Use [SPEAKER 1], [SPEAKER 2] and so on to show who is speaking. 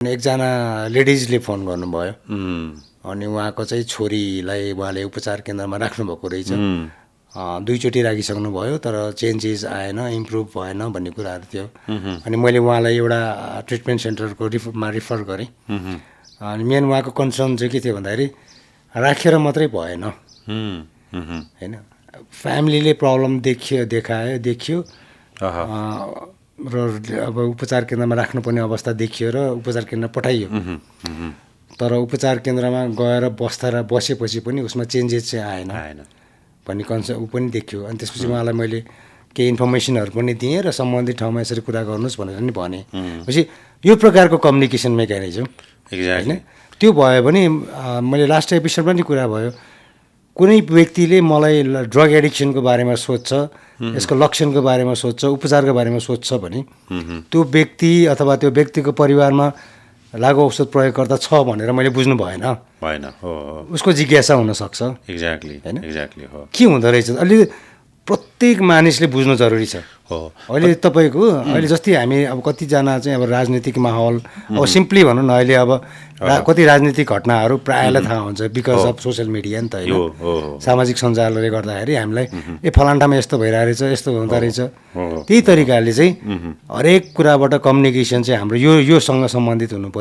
[SPEAKER 1] एकजना लेडिजले फोन गर्नुभयो अनि उहाँको चाहिँ छोरीलाई उहाँले उपचार केन्द्रमा राख्नुभएको रहेछ। दुईचोटि राखिसक्नुभयो तर चेन्जेस आएन, इम्प्रुभ भएन भन्ने कुराहरू थियो। अनि मैले उहाँलाई एउटा ट्रिटमेन्ट सेन्टरको रिफर गरेँ। अनि मेन उहाँको कन्सर्न चाहिँ के थियो भन्दाखेरि राखेर मात्रै भएन होइन, फ्यामिलीले प्रब्लम देखियो र अब उपचार केन्द्रमा राख्नुपर्ने अवस्था देखियो र उपचार केन्द्र पठाइयो। तर उपचार केन्द्रमा गएर बसेपछि पनि उसमा चेन्जेस चाहिँ आएन भन्ने ऊ पनि देखियो। अनि त्यसपछि उहाँलाई मैले केही इन्फर्मेसनहरू पनि दिएँ र सम्बन्धित ठाउँमा यसरी कुरा गर्नुहोस् भनेर पनि भने। पछि यो प्रकारको कम्युनिकेसन मेकानिजम होइन, त्यो भयो भने मैले लास्ट एपिसोड पनि कुरा भयो, कुनै व्यक्तिले मलाई ड्रग एडिक्सनको बारेमा सोध्छ, यसको लक्षणको बारेमा सोध्छ, उपचारको बारेमा सोध्छ भने त्यो व्यक्ति अथवा त्यो व्यक्तिको परिवारमा लागु औषध प्रयोगकर्ता छ भनेर मैले बुझ्नु भएन। उसको जिज्ञासा हुनसक्छ।
[SPEAKER 2] एक्ज्याक्टली
[SPEAKER 1] होइन,
[SPEAKER 2] एक्ज्याक्टली हो।
[SPEAKER 1] के हुँदो रहेछ अलि प्रत्येक मानिसले बुझ्नु जरुरी छ। अहिले तपाईँको अहिले जस्तै हामी अब कतिजना चाहिँ अब राजनीतिक माहौल, अब सिम्पली भनौँ न, अहिले अब कति राजनीतिक घटनाहरू प्रायःलाई थाहा हुन्छ बिकज अफ सोसियल मिडिया नि त होइन, सामाजिक सञ्जालले गर्दाखेरि हामीलाई फलाना ठाउँमा यस्तो भइरहेको रहेछ, यस्तो हुँदो रहेछ। त्यही तरिकाले चाहिँ हरेक कुराबाट कम्युनिकेसन चाहिँ हाम्रो योसँग सम्बन्धित हुनु पर्यो।